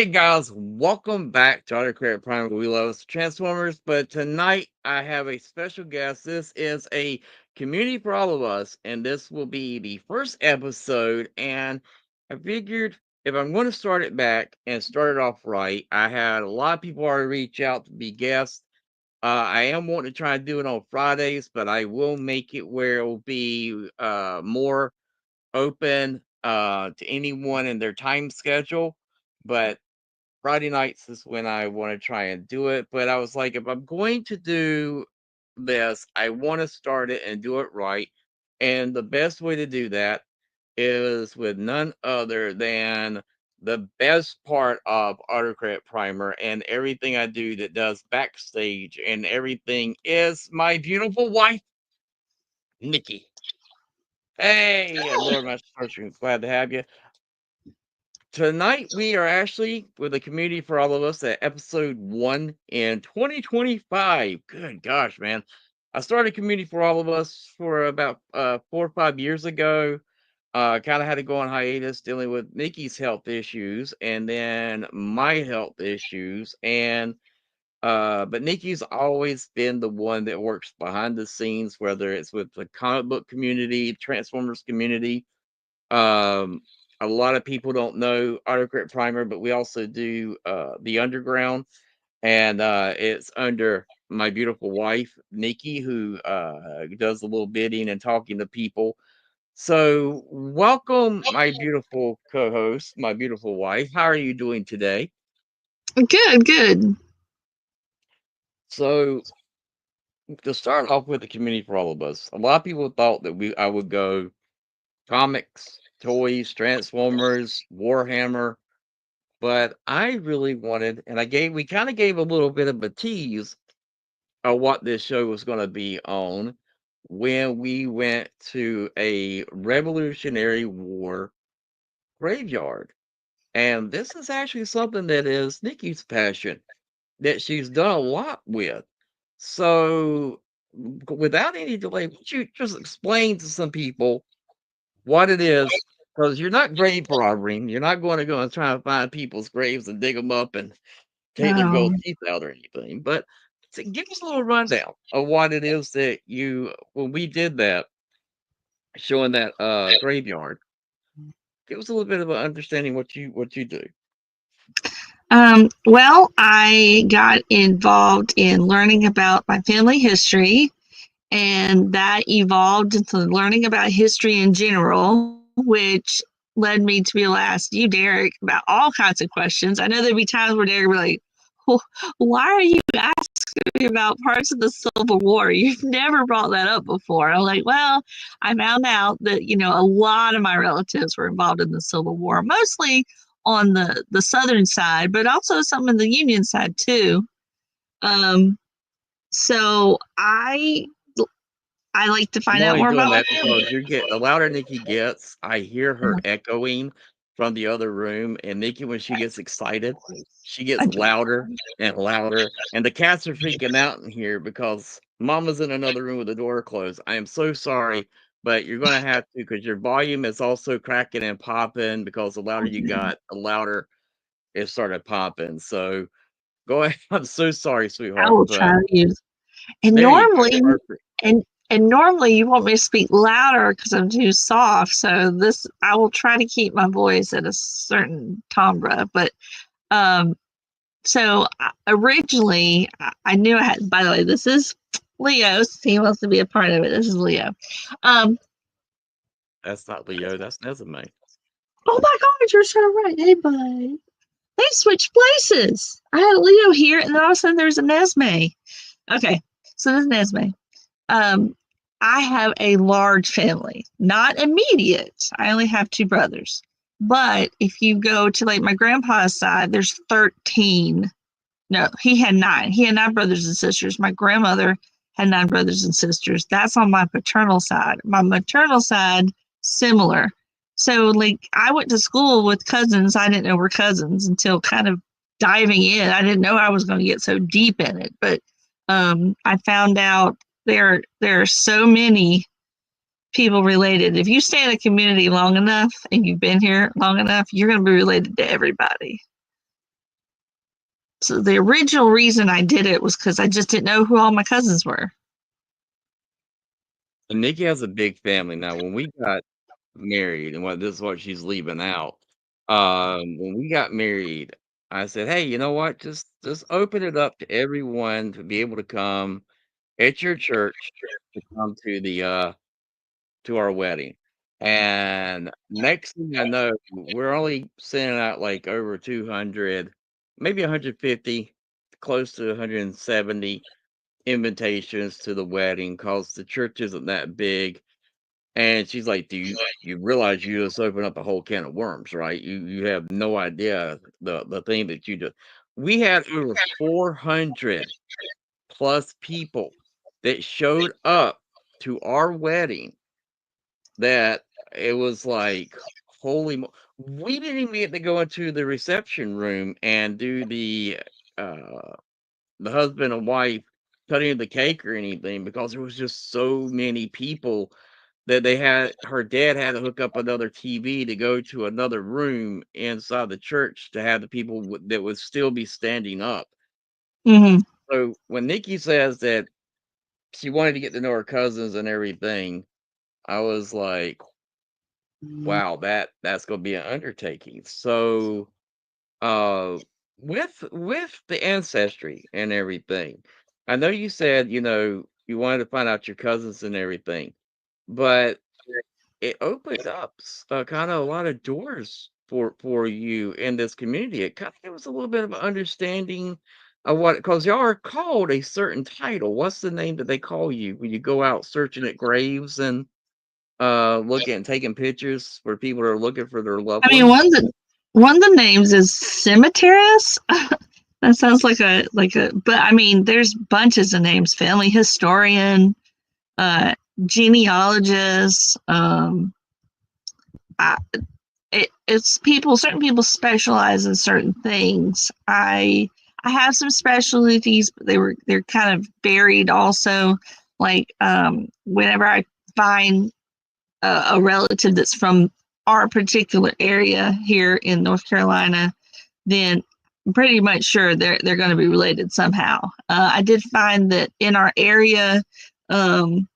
Hey guys, welcome back to Autocorrect Primer. We love Transformers, but tonight I have a special guest. This is a community for all of us, and this will be the first episode. And I figured if I'm going to start it back and start it off right, I had a lot of people already reach out to be guests. I am wanting to try and do it on Fridays, but I will make it where it will be more open to anyone in their time schedule. But Friday nights is when I want to try and do it. But I was like, if I'm going to do this, I want to start it and do it right. And the best way to do that is with none other than the best part of Autocorrect Primer and everything I do that does backstage and everything is my beautiful wife, Nikki. Hey, Lord, my church, glad to have you. Tonight we are actually with a community for all of us at episode 1 in 2025. Good gosh, man. I started community for all of us for about 4 or 5 years ago. Kind of had to go on hiatus dealing with Nikki's health issues and then my health issues. And but Nikki's always been the one that works behind the scenes, whether it's with the comic book community, Transformers community. um, a lot of people don't know Autocorrect Primer, but we also do the Underground, and it's under my beautiful wife Nikki, who does a little bidding and talking to people. So, welcome, my beautiful co-host, my beautiful wife. How are you doing today? Good, good. So, to start off with the community for all of us, a lot of people thought that I would go comics, toys, Transformers, Warhammer. But I really wanted, and we kind of gave a little bit of a tease of what this show was going to be on when we went to a Revolutionary War graveyard. And this is actually something that is Nikki's passion that she's done a lot with. So, without any delay, would you just explain to some people what it is? Because you're not grave robbing. You're not going to go and try and find people's graves and dig them up and take their gold Um, teeth out or anything, but give us a little rundown of what it is that you when we did that, showing that graveyard. Give us a little bit of an understanding what you do. well, I got involved in learning about my family history, and that evolved into learning about history in general, which led me to be able to ask you, Derek, about all kinds of questions. I know there'd be times where Derek would be like, why are you asking me about parts of the Civil War? You've never brought that up before. I'm like, well, I found out that, a lot of my relatives were involved in the Civil War, mostly on the southern side, but also some in the Union side too. Um, so I like to I'm find out only more doing about my that family. because the louder Nikki gets, I hear her echoing from the other room, and Nikki, when she gets excited, she gets louder and louder, and the cats are freaking out in here because Mama's in another room with the door closed. I am so sorry, but you're gonna have to because your volume is also cracking and popping because the louder you got, the louder it started popping. So go ahead. I'm so sorry, I sweetheart, will try but to use. And there you go. normally, Perfect. and and normally you want me to speak louder because I'm too soft. So this, I will try to keep my voice at a certain timbre. But um, so originally I knew I had. By the way, this is Leo. He wants to be a part of it. This is Leo. Um, That's not Leo, that's Nesame. oh my God, you're so right. Hey, bud. They switched places. I had Leo here, and then all of a sudden there's a Nesme. Okay, so this is Nesme. Um, I have a large family, not immediate. I only have two brothers. But if you go to like my grandpa's side, there's 13. No, he had nine. He had nine brothers and sisters. My grandmother had nine brothers and sisters. That's on my paternal side. My maternal side, similar. So, like, I went to school with cousins. I didn't know we're cousins until kind of diving in. I didn't know I was going to get so deep in it, but I found out there are so many people related. If you stay in a community long enough and you've been here long enough, you're going to be related to everybody. So the original reason I did it was because I just didn't know who all my cousins were. And Nikki has a big family now. When we got married, and this is what she's leaving out. When we got married, I said, "Hey, you know what? Just open it up to everyone to be able to come at your church to come to our wedding." And next thing I know, we're only sending out like over 200, maybe 150, close to 170 invitations to the wedding because the church isn't that big. And she's like, "Do you realize you just opened up a whole can of worms, right? You have no idea the thing that you do." We had over 400 plus people that showed up to our wedding that it was like, holy mo we didn't even get to go into the reception room and do uh, the husband and wife cutting of the cake or anything because there was just so many people that her dad had to hook up another TV to go to another room inside the church to have the people that would still be standing up. Mm-hmm. So when Nikki says that she wanted to get to know her cousins and everything, I was like, wow, that's gonna be an undertaking. So with the ancestry and everything, I know you said, you wanted to find out your cousins and everything, but it opened up kind of a lot of doors for you in this community. It kind of gives us a little bit of an understanding of what, because y'all are called a certain title. What's the name that they call you when you go out searching at graves and looking and taking pictures for people that are looking for their loved I mean, ones? one of the names is cemeterist. That sounds but I mean, there's bunches of names: family historian, uh, genealogist. I, it's people. Certain people specialize in certain things. I have some specialties, but they're kind of buried also. Like whenever I find a relative that's from our particular area here in North Carolina, then I'm pretty much sure they're going to be related somehow. I did find that in our area, um,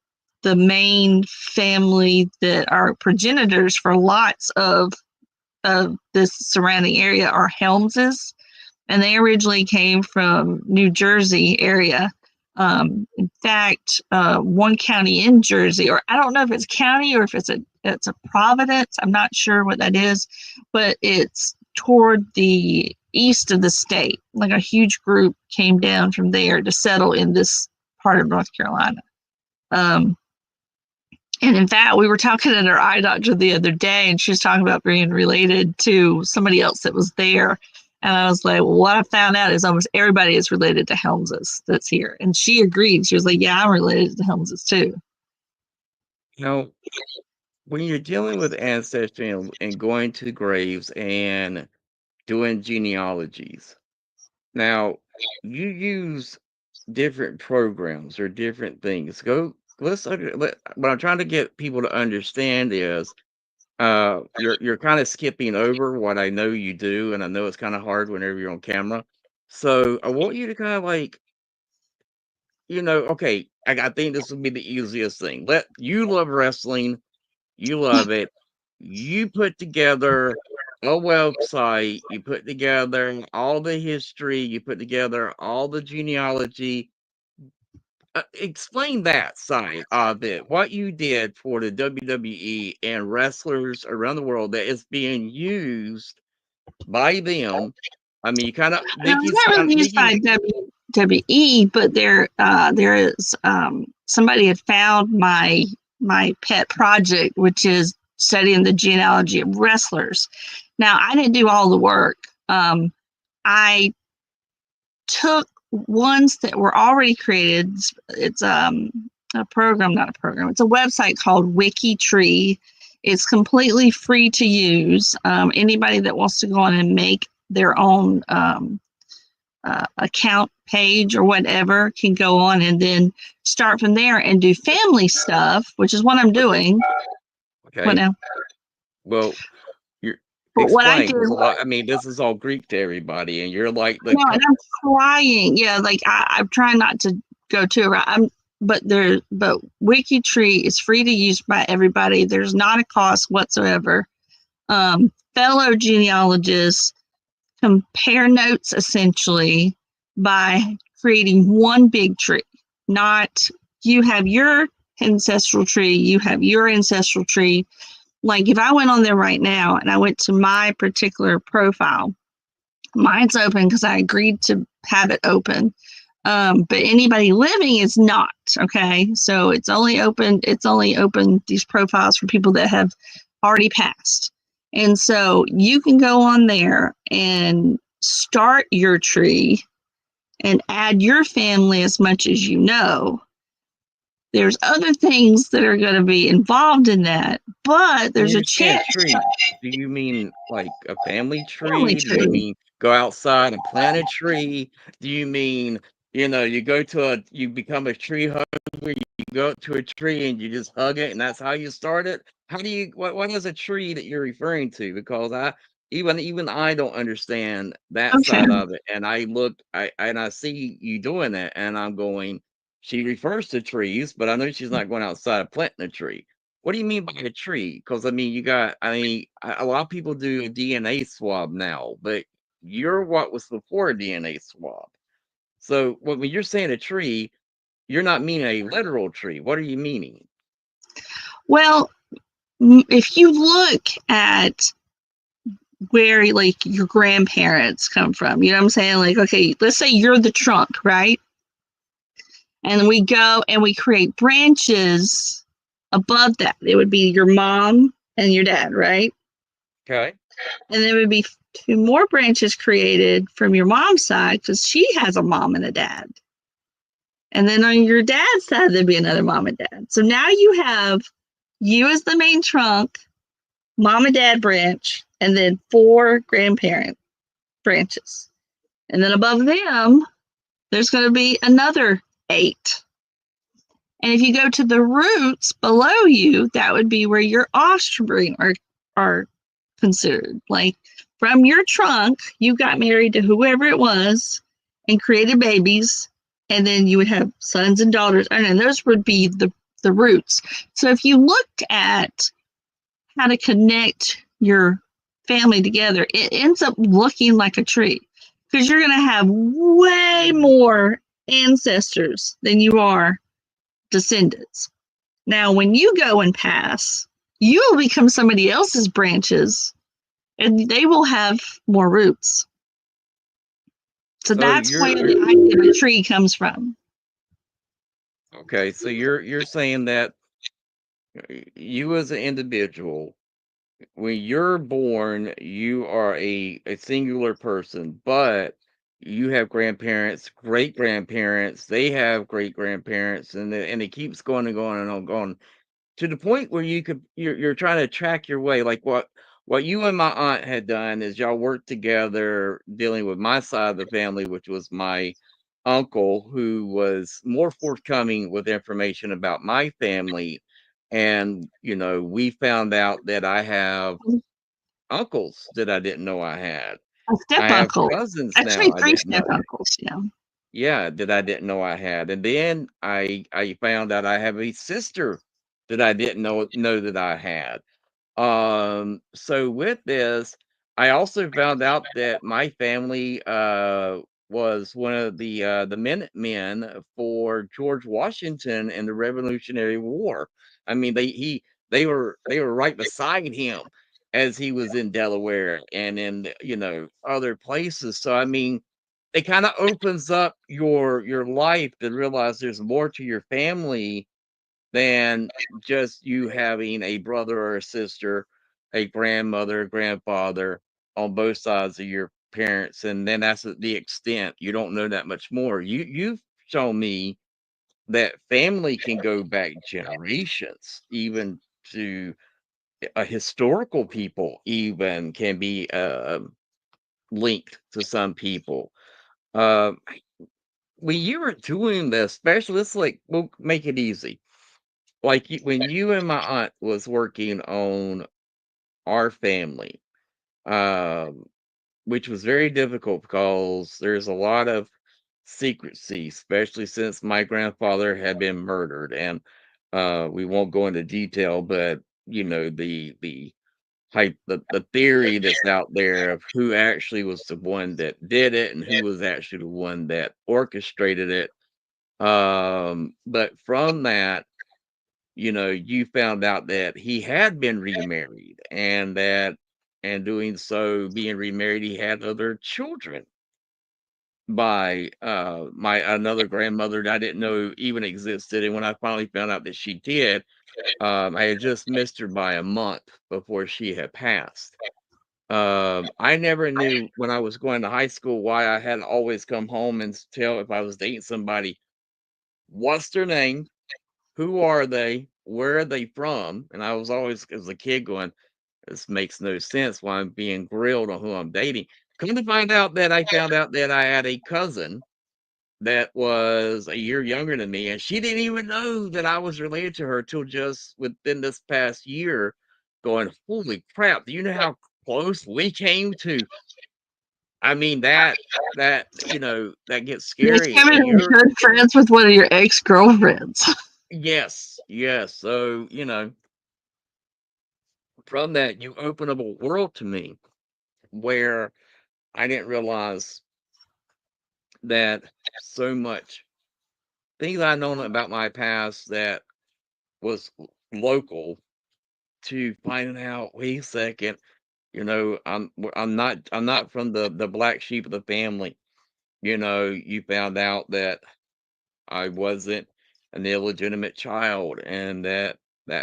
the main family that are progenitors for lots of this surrounding area are Helmses, and they originally came from New Jersey area. In fact, one county in Jersey, or I don't know if it's county or if it's a Providence. I'm not sure what that is, but it's toward the east of the state. Like a huge group came down from there to settle in this part of North Carolina. Um, and in fact, we were talking at our eye doctor the other day, and she was talking about being related to somebody else that was there. And I was like, well, what I found out is almost everybody is related to Helmses that's here. And she agreed. She was like, yeah, I'm related to Helmses too. Now, when you're dealing with ancestry and going to graves and doing genealogies, now you use different programs or different things. What I'm trying to get people to understand is you're kind of skipping over what I know you do, and I know it's kind of hard whenever you're on camera. So I want you to kind of like, okay, I think this would be the easiest thing. Let you love wrestling, you love it. You put together a website, you put together all the history, you put together all the genealogy. Explain that side of it. What you did for the WWE and wrestlers around the world that is being used by them. I mean, you kind of Now, it's not really used by WWE, but there is somebody had found my pet project, which is studying the genealogy of wrestlers. Now, I didn't do all the work. I took ones that were already created. It's a program, not a program. It's a website called WikiTree. It's completely free to use. Anybody that wants to go on and make their own account page or whatever can go on and then start from there and do family stuff, which is what I'm doing. What okay. now? Well, you're But what I Explain, did, because a lot. I mean, this is all Greek to everybody, and you're like the. no, and I'm trying. Yeah, like I'm trying not to go too around. But WikiTree is free to use by everybody. There's not a cost whatsoever. Fellow genealogists compare notes essentially by creating one big tree. Not you have your ancestral tree, you have your ancestral tree. Like if I went on there right now and I went to my particular profile, mine's open because I agreed to have it open. But anybody living is not. Okay, so it's only open. These profiles for people that have already passed, and so you can go on there and start your tree and add your family as much as you know. There's other things that are going to be involved in that, but When there's a you're saying chance. tree, do you mean like a family Family tree? Do you tree. mean go outside and plant a tree? Do you mean, you go to you become a tree hugger, you go up to a tree and you just hug it and that's how you start it? How do you, what is a tree that you're referring to? Because even I don't understand that Okay. side of it. And I see you doing that and I'm going, she refers to trees, but I know she's not going outside and planting a tree. What do you mean by a tree? Because I mean, a lot of people do a DNA swab now, but you're what was before a DNA swab. So when you're saying a tree, you're not meaning a literal tree. What are you meaning? Well, if you look at where like your grandparents come from, you know what I'm saying? Like, okay, let's say you're the trunk, right? And we go and we create branches above that. It would be your mom and your dad, right? Okay. And there would be two more branches created from your mom's side because she has a mom and a dad. And then on your dad's side, there'd be another mom and dad. So now you have you as the main trunk, mom and dad branch, and then four grandparent branches. And then above them, there's going to be another 8. And if you go to the roots below you, that would be where your offspring are considered. Like from your trunk, you got married to whoever it was and created babies, and then you would have sons and daughters, and those would be the roots. So if you looked at how to connect your family together, it ends up looking like a tree because you're going to have way more ancestors than you are descendants. Now, when you go and pass, you will become somebody else's branches and they will have more roots. So So that's where the idea of a tree comes from. okay. So you're saying that you as an individual, when you're born, you are a singular person, but you have grandparents, great grandparents, they have great grandparents, and it keeps going and going and on going to the point where you're trying to track your way. Like what you and my aunt had done is y'all worked together dealing with my side of the family, which was my uncle, who was more forthcoming with information about my family. And we found out that I have uncles that I didn't know I had. A step I have uncle. cousins now Actually, I three didn't step know. uncles. Yeah. Yeah, that I didn't know I had. And then I found out I have a sister that I didn't know that I had. So with this, I also found out that my family was one of the Minutemen for George Washington in the Revolutionary War. I mean, they were right beside him as he was in Delaware and in other places. So I mean, it kind of opens up your life to realize there's more to your family than just you having a brother or a sister, a grandmother, a grandfather on both sides of your parents, and then that's the extent. You don't know that much more. You've shown me that family can go back generations, even to a historical people, even can be linked to some people. Um, when you were doing this, especially, let's like we'll make it easy. Like when you and my aunt was working on our family, um, which was very difficult because there's a lot of secrecy, especially since my grandfather had been murdered. And we won't go into detail, but the theory that's out there of who actually was the one that did it and who was actually the one that orchestrated it. But from that, you found out that he had been remarried, and that and doing so, being remarried, he had other children by my another grandmother that I didn't know even existed. And when I finally found out that she did, I had just missed her by a month before she had passed. I never knew when I was going to high school why I hadn't always come home and tell if I was dating somebody, what's their name, who are they, where are they from? And I was always, as a kid, going, this makes no sense why I'm being grilled on who I'm dating. Come to find out that I found out that I had a cousin that was a year younger than me, and she didn't even know that I was related to her till just within this past year, going, holy crap, do you know how close we came to? I mean, that gets You're scary. And becoming you're good friends with one of your ex-girlfriends. yes, yes. So, from that, you open up a world to me where I didn't realize that so much things I known about my past that was local, to finding out, wait a second, I'm not from the black sheep of the family. You found out that I wasn't an illegitimate child, and that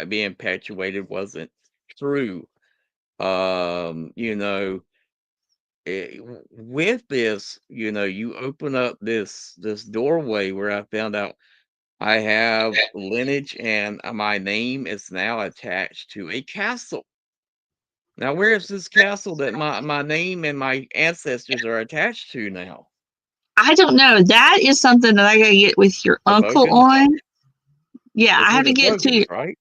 being infatuated wasn't true. Um, you know, with this, you open up this doorway where I found out I have lineage, and my name is now attached to a castle. Now, where is this castle that my name and my ancestors are attached to now? I don't know. That is something that I gotta get with your The uncle Bogans? on. Yeah, I It's have with to the get to. Bogans, right?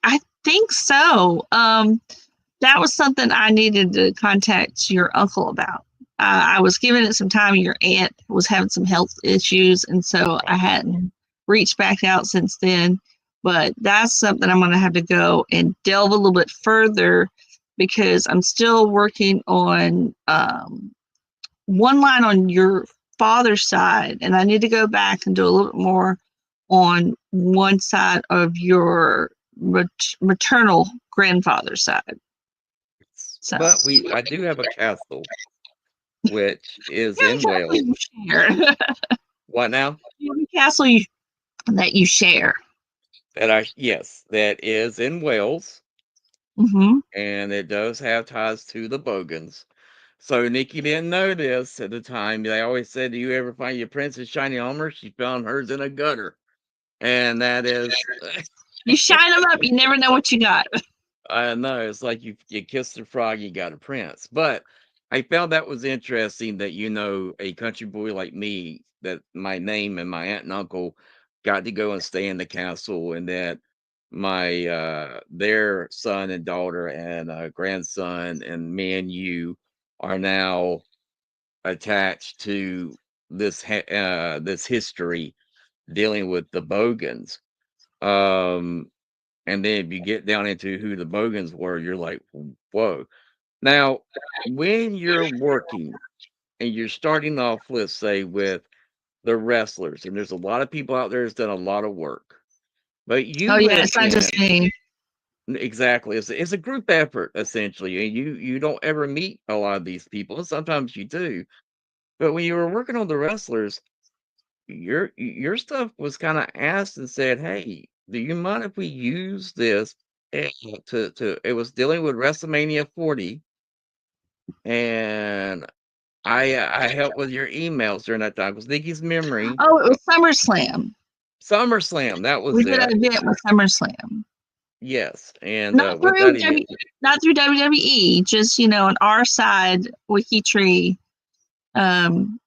I think so. That was something I needed to contact your uncle about. I was giving it some time. Your aunt was having some health issues, and so I Right. hadn't reached back out since then. But that's something I'm going to have to go and delve a little bit further because I'm still working on one line on your father's side, and I need to go back and do a little bit more on one side of your maternal grandfather's side. So, But I do have a castle, which is you have in a castle Wales. you share. What now? You have a castle that you share. Yes, that is in Wales, Mm-hmm. and it does have ties to the Bogans. So Nikki didn't know this at the time. They always said, "Do you ever find your princess shiny armor?" She found hers in a gutter, and that is, You shine them up. You never know what you got. I know it's like you kissed the frog, you got a prince. But I found that was interesting that a country boy like me, that my name and my aunt and uncle got to go and stay in the castle, and that my their son and daughter and grandson and me and you are now attached to this history dealing with the Bogans. Um, and then if you get down into who the Bogans were, you're like, whoa. Now, when you're working and you're starting off, let's say, with the wrestlers, and there's a lot of people out there that's done a lot of work, but Oh you yeah, went it's not in just me. exactly. It's a group effort essentially, and you don't ever meet a lot of these people. And sometimes you do, but when you were working on the wrestlers, your stuff was kind of asked and said, "Hey, do you mind if we use this?" To it was dealing with WrestleMania 40, and I helped with your emails during that time because Nikki's memory. Oh, it was SummerSlam. SummerSlam, that We was did an it. event with SummerSlam. Yes, and Not with through that event, not through WWE, just on our side, WikiTree. Um,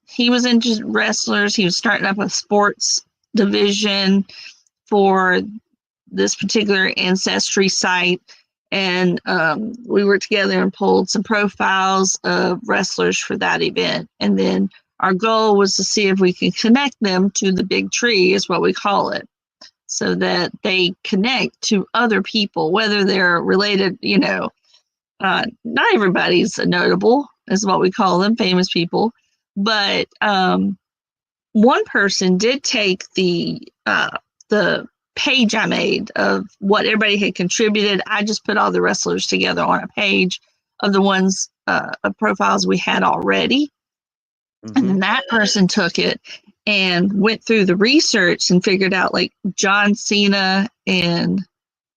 he was into wrestlers. He was starting up a sports division for this particular ancestry site, And we were together and pulled some profiles of wrestlers for that event. And then our goal was to see if we could connect them to the big tree, is what we call it, so that they connect to other people, whether they're related, not everybody's notable, is what we call them, famous people. But one person did take the page I made of what everybody had contributed. I just put all the wrestlers together on a page of the ones of profiles we had already. Mm-hmm. And then that person took it and went through the research and figured out like John Cena and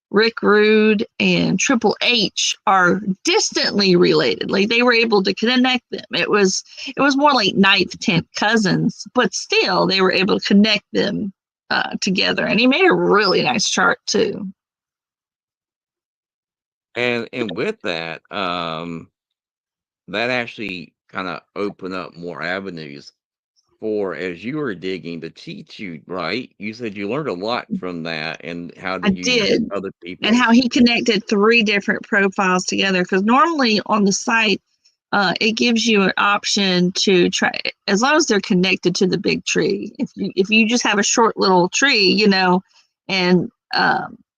Rick Rude and Triple H are distantly related. Like they were able to connect them. It was more like 9th, 10th cousins, but still they were able to connect them together. And he made a really nice chart too. And with that, that actually kind of opened up more avenues for, as you were digging, the cheat sheet, right? You said you learned a lot from that, and how to use other people, and how he connected 3 different profiles together. Because normally on the site, it gives you an option to try, as long as they're connected to the big tree. If you just have a short little tree, and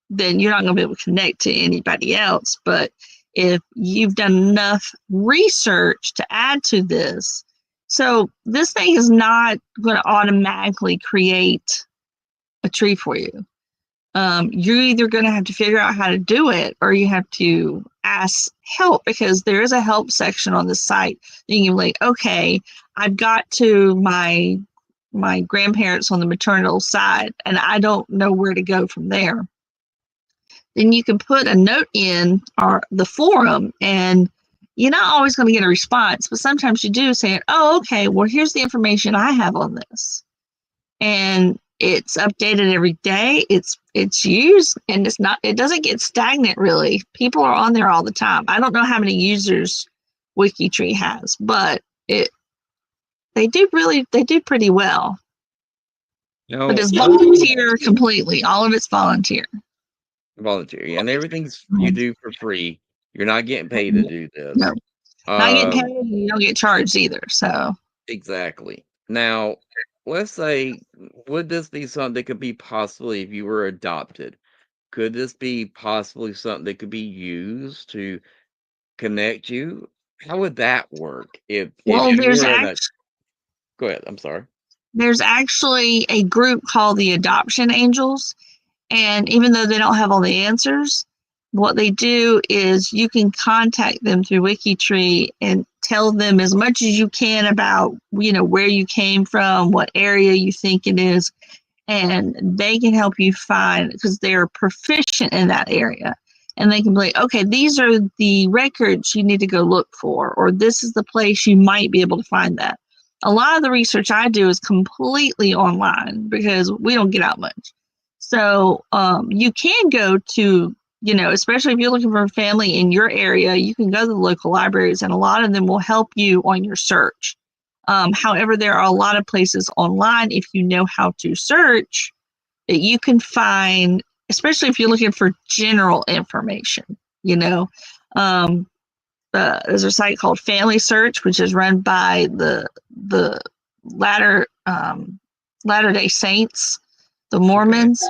then you're not going to be able to connect to anybody else. But if you've done enough research to add to this, so this thing is not going to automatically create a tree for you. You're either going to have to figure out how to do it, or you have to ask help, because there is a help section on the site. You can be like, okay, I've got to my grandparents on the maternal side, and I don't know where to go from there. Then you can put a note in the forum, and you're not always going to get a response, but sometimes you do, saying, oh, okay, well, here's the information I have on this. And it's updated every day. It's used, and it doesn't get stagnant really. People are on there all the time. I don't know how many users WikiTree has, but they do pretty well. But it's volunteer completely. All of it's volunteer. Volunteer, and everything's you do for free. You're not getting paid to do this. No, not getting paid. You don't get charged either. So exactly. Now, let's say, would this be something that could be possibly, if you were adopted, could this be possibly something that could be used to connect you? How would that work? If there's go ahead. I'm sorry. There's actually a group called the Adoption Angels. And even though they don't have all the answers, what they do is you can contact them through WikiTree and tell them as much as you can about, where you came from, what area you think it is, and they can help you find, because they're proficient in that area. And they can be like, okay, these are the records you need to go look for, or this is the place you might be able to find that. A lot of the research I do is completely online because we don't get out much. So you can go to, especially if you're looking for a family in your area, you can go to the local libraries, and a lot of them will help you on your search. However, there are a lot of places online, if you know how to search, that you can find, especially if you're looking for general information. There's a site called Family Search, which is run by the Latter-day Saints, the Mormons,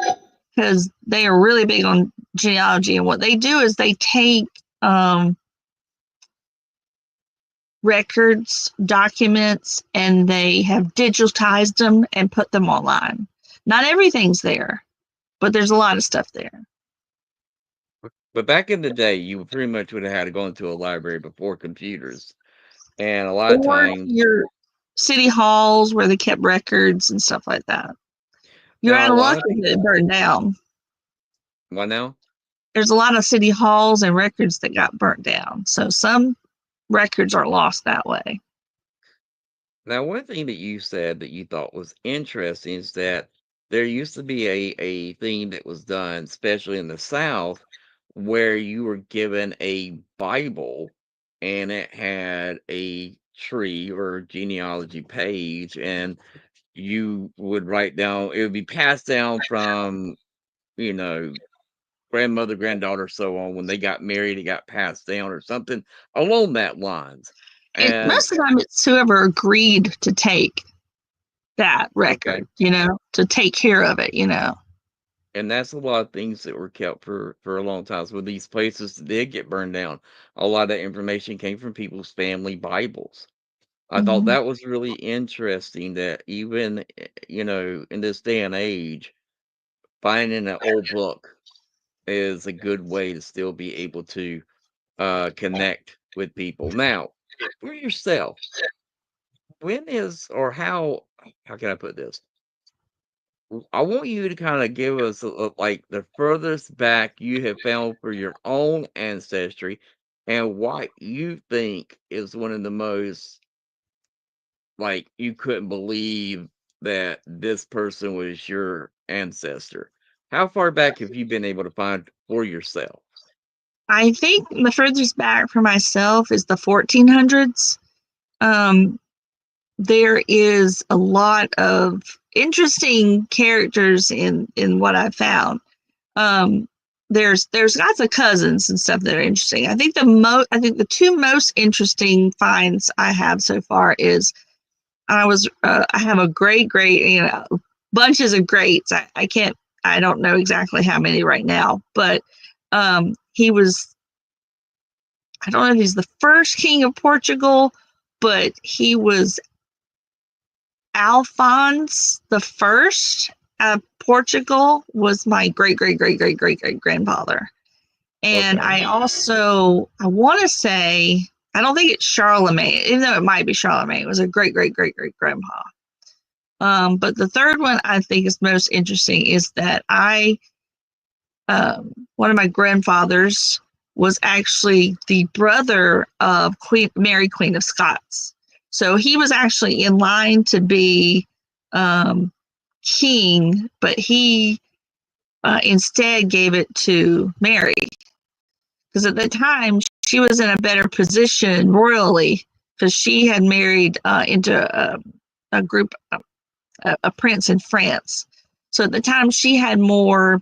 because they are really big on genealogy. And what they do is they take records, documents, and they have digitized them and put them online. Not everything's there, but there's a lot of stuff there. But back in the day, you pretty much would have had to go into a library before computers. And a lot of times, your city halls where they kept records and stuff like that. You're out of luck if it burned down. What now? There's a lot of city halls and records that got burnt down. So some records are lost that way. Now, one thing that you said that you thought was interesting is that there used to be a thing that was done, especially in the South, where you were given a Bible and it had a tree or genealogy page, and you would write down, it would be passed down from, grandmother, granddaughter, so on. When they got married, it got passed down or something along that lines. And Most of the time, it's whoever agreed to take that okay, record, to take care of it, and that's a lot of things that were kept for a long time. So when these places did get burned down, a lot of that information came from people's family Bibles. I thought Mhm. that was really interesting that even in this day and age, finding an old book is a good way to still be able to connect with people. Now, for yourself, when is or how can I put this? I want you to kind of give us like the furthest back you have found for your own ancestry and what you think is one of the most like you couldn't believe that this person was your ancestor. How far back have you been able to find for yourself? I think the furthest back for myself is the 1400s. Um, there is a lot of interesting characters in what I found. Um, there's lots of cousins and stuff that are interesting. I think the two most interesting finds I have so far is I have a great bunches of greats. I don't know exactly how many right now, but he was, I don't know if he's the first king of Portugal, but he was Alphonse the First of Portugal was my great grandfather. And Okay. I want to say, I don't think it's Charlemagne, even though it might be Charlemagne. It was a great grandpa. But the third one I think is most interesting is that one of my grandfathers was actually the brother of Queen Mary, Queen of Scots. So he was actually in line to be king, but he instead gave it to Mary because at the time she was in a better position royally because she had married into a group, a prince in France. So at the time she had more,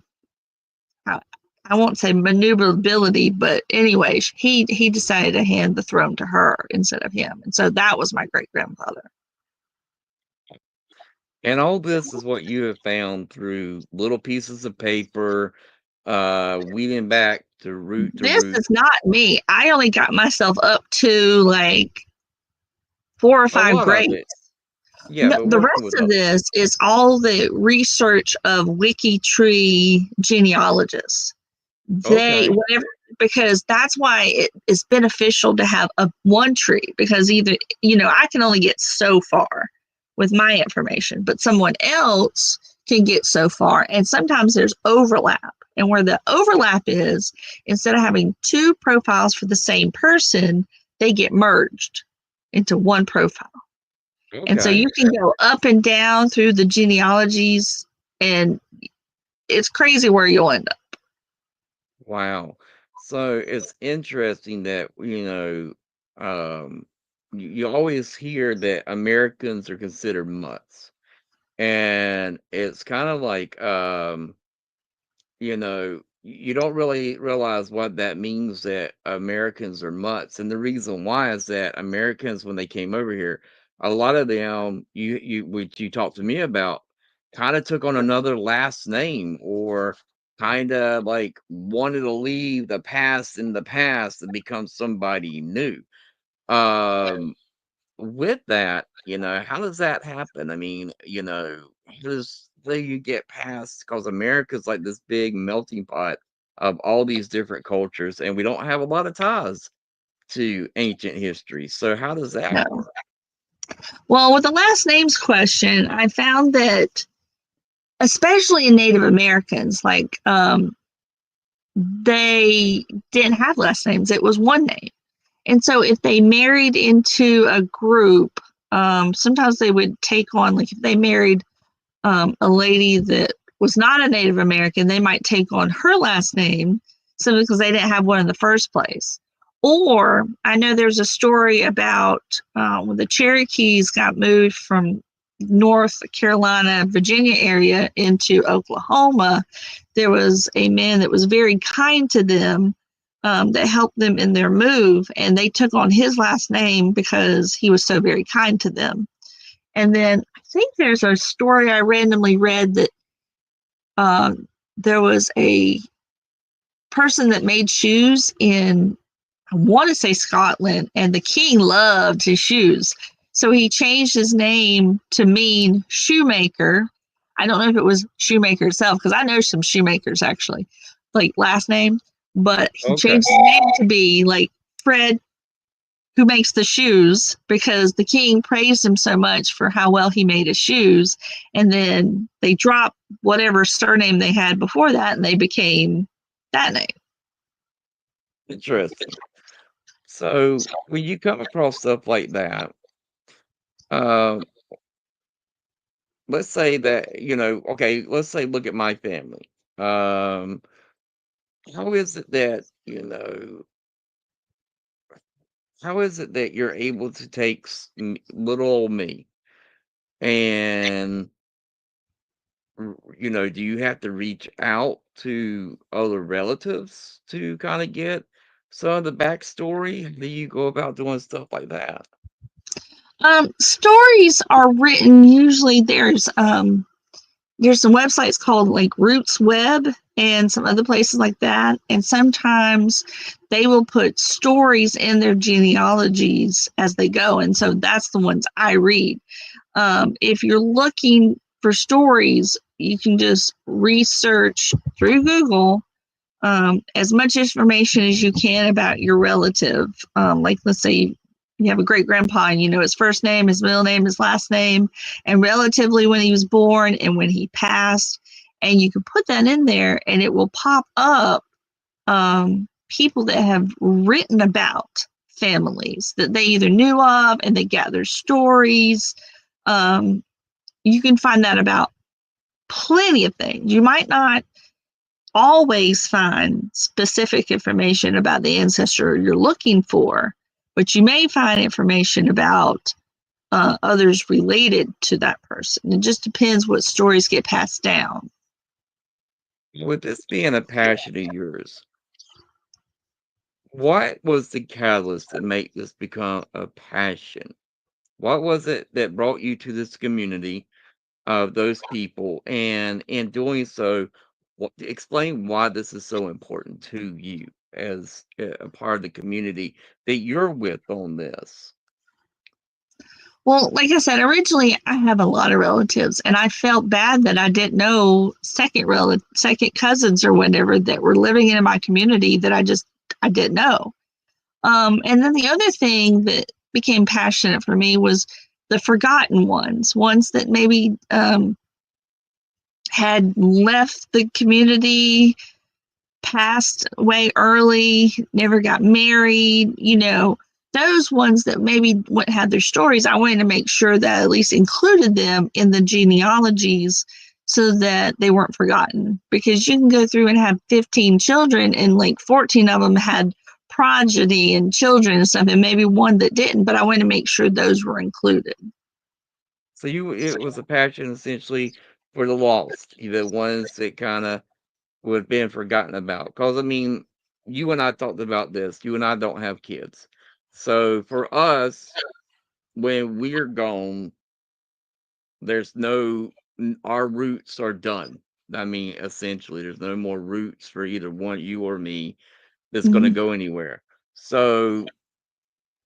I won't say maneuverability, but anyway, he decided to hand the throne to her instead of him, and so that was my great grandfather. And all this is what you have found through little pieces of paper, weaving back to This root. is not me. I only got myself up to like four or A five lot of greats. it. Yeah, No, but the working rest with of this is all the research of WikiTree genealogists. They okay. whatever because that's why it is beneficial to have a one tree because either I can only get so far with my information, but someone else can get so far, and sometimes there's overlap. And where the overlap is, instead of having two profiles for the same person, they get merged into one profile. And so Okay. you can go up and down through the genealogies, and it's crazy where you'll end up. Wow. So it's interesting that, you always hear that Americans are considered mutts. And it's kind of like, you don't really realize what that means that Americans are mutts. And the reason why is that Americans, when they came over here, a lot of them, which you talked to me about, kind of took on another last name or kind of like wanted to leave the past in the past and become somebody new. Um, with that, how does that happen? I mean, how does say you get past because America's like this big melting pot of all these different cultures, and we don't have a lot of ties to ancient history. So how does that No. work? Well, with the last names question, I found that especially in Native Americans, like they didn't have last names. It was one name. And so if they married into a group, sometimes they would take on, like if they married a lady that was not a Native American, they might take on her last name simply because they didn't have one in the first place. Or I know there's a story about when the Cherokees got moved from North Carolina, Virginia area into Oklahoma, there was a man that was very kind to them, that helped them in their move, and they took on his last name because he was so very kind to them. And then I think there's a story I randomly read that there was a person that made shoes in, I want to say Scotland, and the king loved his shoes. So he changed his name to mean shoemaker. I don't know if it was shoemaker itself, because I know some shoemakers actually, like last name, but he changed his name to be like Fred, who makes the shoes, because the king praised him so much for how well he made his shoes. And then they dropped whatever surname they had before that, and they became that name. Interesting. So when you come across stuff like that, let's say that, okay, let's say look at my family. How is it that, how is it that you're able to take little old me and, do you have to reach out to other relatives to kind of get some of the backstory? How do you go about doing stuff like that? Stories are written, usually there's some websites called like Roots Web and some other places like that, and sometimes they will put stories in their genealogies as they go, and so that's the ones I read. If you're looking for stories, you can just research through Google as much information as you can about your relative. Like, let's say you have a great grandpa and you know his first name, his middle name, his last name, and relatively when he was born and when he passed. And you can put that in there and it will pop up people that have written about families that they either knew of and they gather stories. You can find that about plenty of things. You might not always find specific information about the ancestor you're looking for, but you may find information about others related to that person. It just depends what stories get passed down. With this being a passion of yours, what was the catalyst that made this become a passion? What was it that brought you to this community of those people? And in doing so, explain why this is so important to you as a part of the community that you're with on this. Well, like I said, originally I have a lot of relatives, and I felt bad that I didn't know second cousins or whatever that were living in my community that I didn't know. And then the other thing that became passionate for me was the forgotten ones that maybe had left the community, passed away early, never got married, those ones that maybe had their stories. I wanted to make sure that I at least included them in the genealogies so that they weren't forgotten, because you can go through and have 15 children and like 14 of them had progeny and children and stuff, and maybe one that didn't, but I wanted to make sure those were included. So it was a passion essentially for the lost, the ones that kind of would have been forgotten about. Because I mean, you and I talked about this. You and I don't have kids, so for us, when we're gone, there's no our roots are done. I mean, essentially, there's no more roots for either one, you or me, that's going to Mhm. go anywhere. So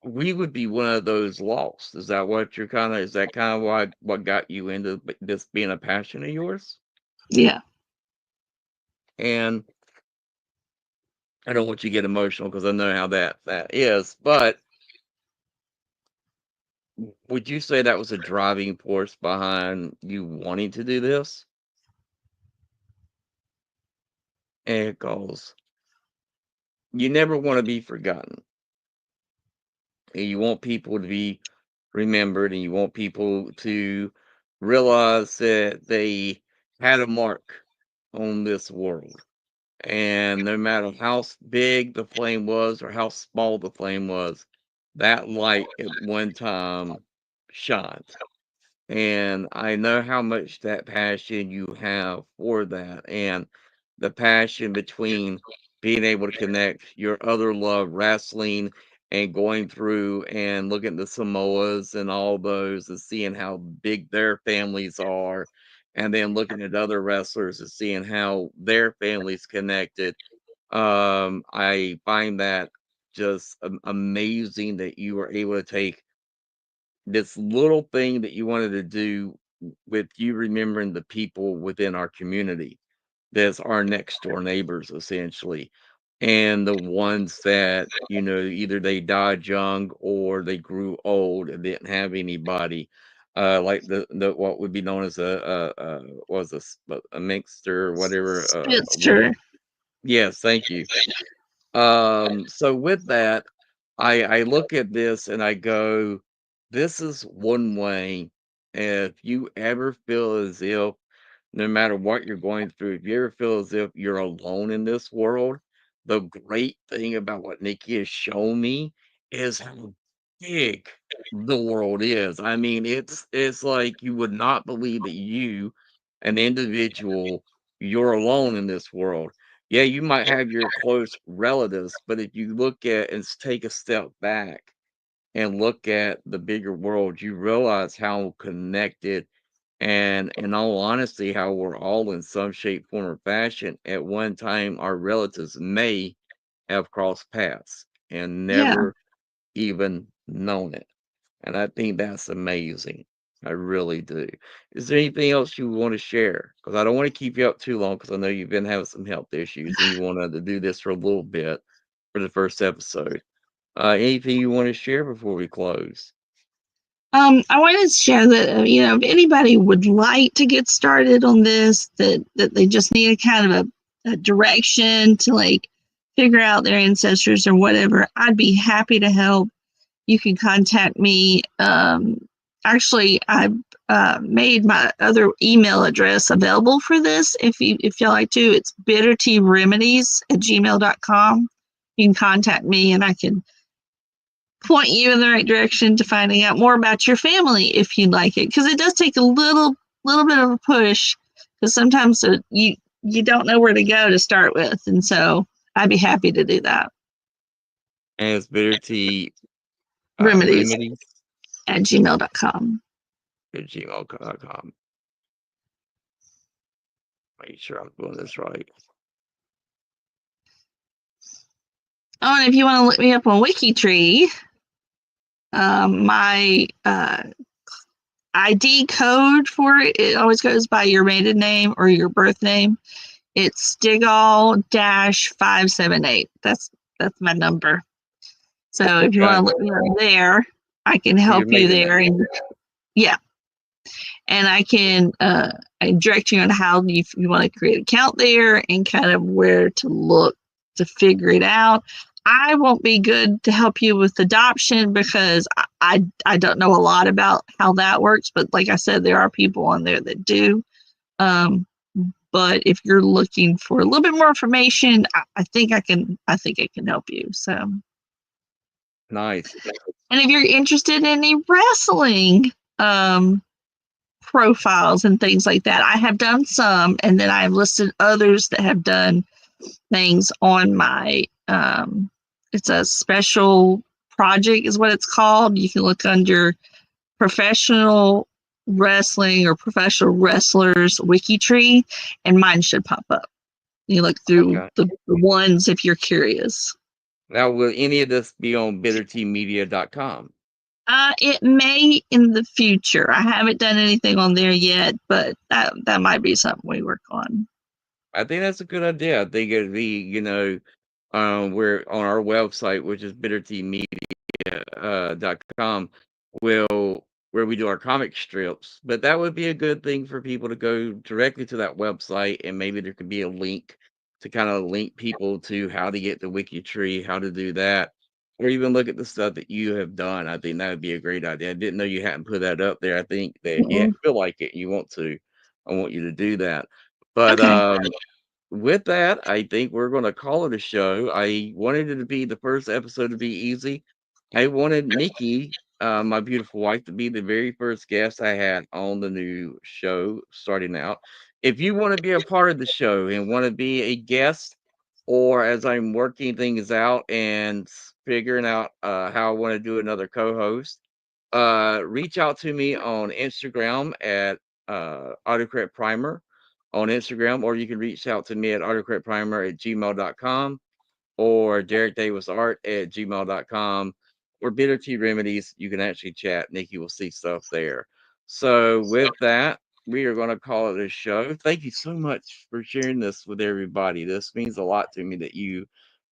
we would be one of those lost. Is that what you're kind of? Is that kind of what got you into this being a passion of yours? Yeah. And I don't want you to get emotional because I know how that is. But would you say that was a driving force behind you wanting to do this? And because you never want to be forgotten, and you want people to be remembered, and you want people to realize that they had a mark on this world. And no matter how big the flame was or how small the flame was, that light at one time shined. And I know how much that passion you have for that, and the passion between being able to connect your other love, wrestling, and going through and looking at the Samoas and all those and seeing how big their families are, and then looking at other wrestlers and seeing how their families connected. I find that just amazing that you were able to take this little thing that you wanted to do with you remembering the people within our community that's our next door neighbors essentially, and the ones that either they died young or they grew old and didn't have anybody, like the what would be known as a was a mixture or whatever, Spinster. yes, thank you. So with that, I look at this and I go, this is one way. If you ever feel as if, no matter what you're going through, if you ever feel as if you're alone in this world, the great thing about what Nikki has shown me is how big the world is. I mean, it's like you would not believe that you, an individual, you're alone in this world. Yeah, you might have your close relatives, but if you look at and take a step back and look at the bigger world, you realize how connected and, in all honesty, how we're all in some shape, form, or fashion at one time our relatives may have crossed paths and Yeah. never even known it. And I think that's amazing. I really do. Is there anything else you want to share? Because I don't want to keep you up too long because I know you've been having some health issues and you wanted to do this for a little bit for the first episode. Anything you want to share before we close? I wanted to share that if anybody would like to get started on this, that they just need a kind of a direction to like figure out their ancestors or whatever, I'd be happy to help. You can contact me. Actually, I made my other email address available for this. If y'all like to, it's bittertearemedies@gmail.com. You can contact me and I can point you in the right direction to finding out more about your family if you'd like it, because it does take a little bit of a push, because sometimes you don't know where to go to start with, and so I'd be happy to do that. And it's bitter tea Remedies remedies at gmail.com. at gmail.com. Make sure I'm doing this right. Oh, and if you want to look me up on WikiTree, my ID code for it always goes by your maiden name or your birth name. It's Stigall-578. That's my number. So if you want to look me up there, I can help you there. And yeah, and I can direct you on how you want to create an account there and kind of where to look to figure it out. I won't be good to help you with adoption because I don't know a lot about how that works. But like I said, there are people on there that do. But if you're looking for a little bit more information, I think I can help you. So Nice. and if you're interested in any wrestling profiles and things like that, I have done some, and then I have listed others that have done things on my it's a special project is what it's called. You can look under professional wrestling or professional wrestlers WikiTree, and mine should pop up. You look through the ones if you're curious. Now, will any of this be on bitterteamedia.com? It may in the future. I haven't done anything on there yet, but that might be something we work on. I think that's a good idea. I think it'd be, we're on our website, which is bitterteamedia.com, where we do our comic strips. But that would be a good thing for people to go directly to that website, and maybe there could be a link to kind of link people to how to get the WikiTree, how to do that, or even look at the stuff that you have done. I think that would be a great idea. I didn't know you hadn't put that up there. I think that if you feel like it, you want to, I want you to do that. But Okay. with that, I think we're going to call it a show. I wanted it to be the first episode to be easy. I wanted Nikki my beautiful wife to be the very first guest I had on the new show starting out. If you want to be a part of the show and want to be a guest, or as I'm working things out and figuring out how I want to do another co-host, reach out to me on Instagram at Autocorrect Primer on Instagram, or you can reach out to me at autocorrectprimer@gmail.com or Derek Davis Art at gmail.com or Bitter Tea Remedies. You can actually chat. Nikki will see stuff there. So, with that, we are going to call it a show. Thank you so much for sharing this with everybody. This means a lot to me that you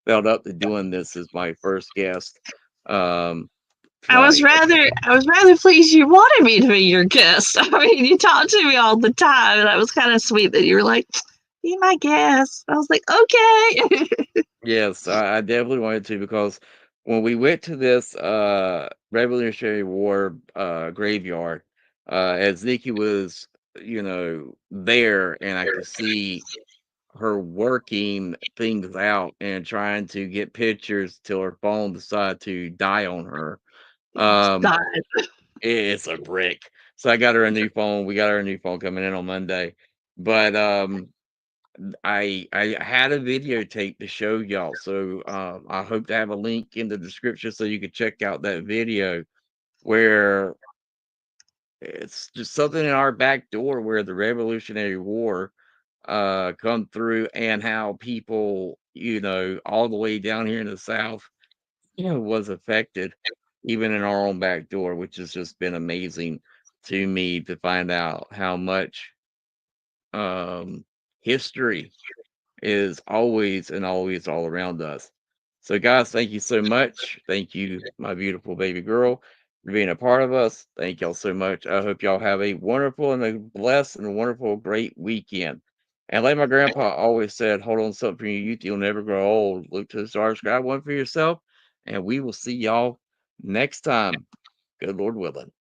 felt up to doing this as my first guest um, tonight. I was rather pleased you wanted me to be your guest. I mean, you talk to me all the time, and that was kind of sweet that you were like, "Be my guest." I was like, "Okay." Yes, I definitely wanted to because when we went to this Revolutionary War graveyard, as Nikki was, there, and I could see her working things out and trying to get pictures till her phone decided to die on her. Um, Died. it's a brick. So I got her a new phone. We got her a new phone coming in on Monday. But I had a videotape to show y'all, so I hope to have a link in the description so you can check out that video where it's just something in our back door where the Revolutionary War come through and how people, all the way down here in the South, was affected, even in our own back door, which has just been amazing to me to find out how much history is always and always all around us. So, guys, thank you so much. Thank you, my beautiful baby girl, for being a part of us. Thank y'all so much. I hope y'all have a wonderful and a blessed and a wonderful, great weekend. And like my grandpa always said, hold on to something for your youth. You'll never grow old. Look to the stars, grab one for yourself, and we will see y'all next time. Good Lord willing.